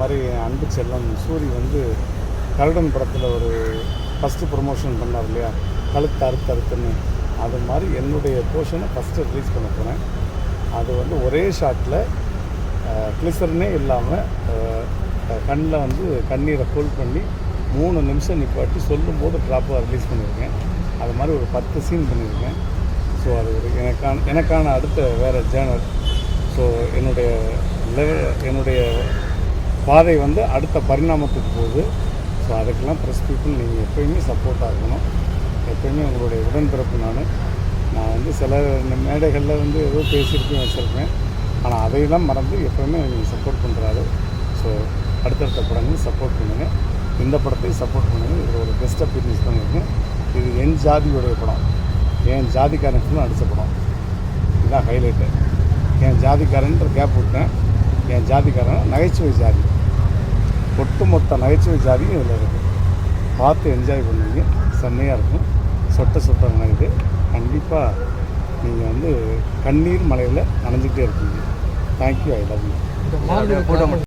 மாதிரி அன்பு செல்லம் சூரி வந்து கருடன் படத்தில் ஒரு ஃபஸ்ட்டு ப்ரொமோஷன் பண்ணார் இல்லையா, கழுத்து அறுத்துன்னு, அது மாதிரி என்னுடைய போர்ஷனை ஃபஸ்ட்டு ரிலீஸ் பண்ண போகிறேன். அது வந்து ஒரே ஷாட்டில் கிளிசர்னே இல்லாமல் கண்ணில் வந்து கண்ணீரை ஃபுல் பண்ணி 3 நிமிஷம் நிப்பாட்டி சொல்லும்போது ட்ராப்பாக ரிலீஸ் பண்ணியிருக்கேன். அது மாதிரி ஒரு 10 சீன் பண்ணியிருக்கேன். ஸோ அது ஒரு எனக்கான அடுத்த வேறு ஜேர்னல். ஸோ என்னுடைய பாதை வந்து அடுத்த பரிணாமத்துக்கு போகுது. ஸோ அதுக்கெல்லாம் ப்ரெஸ் பீப்புள் நீங்கள் எப்போயுமே சப்போர்ட்டாக இருக்கணும். எப்போயுமே உங்களுடைய உடன்பிறப்பு நான் வந்து சில மேடைகளில் வந்து ஏதோ பேசியிருக்கேன் வச்சுருக்கேன். ஆனால் அதையெல்லாம் மறந்து எப்போயுமே நீங்கள் சப்போர்ட் பண்ணுறாரு. ஸோ அடுத்தடுத்த படங்கள் சப்போர்ட் பண்ணுங்கள். இந்த படத்தையும் சப்போர்ட் பண்ணுங்கள். இதில் ஒரு பெஸ்ட் அப்பியரன்ஸ் பண்ணியிருக்கேன். இது என் ஜாதியுடைய படம், என் ஜாதிக்காரனுக்கு நடித்த படம். இதுதான் ஹைலைட்டு. என் ஜாதிக்காரன்ற கேப் விட்டேன். என் ஜாதிக்காரன் நகைச்சுவை ஜாதி, ஒட்டுமொத்த நகைச்சுவை ஜாதியும் இதில் இருக்குது. பார்த்து என்ஜாய் பண்ணுவீங்க. செம்மையாக இருக்கும். சொட்ட நினைது கண்டிப்பாக நீங்கள் வந்து கண்ணீர் மலையில் நனைஞ்சிக்கிட்டே இருக்கீங்க. தேங்க்யூ. I love you.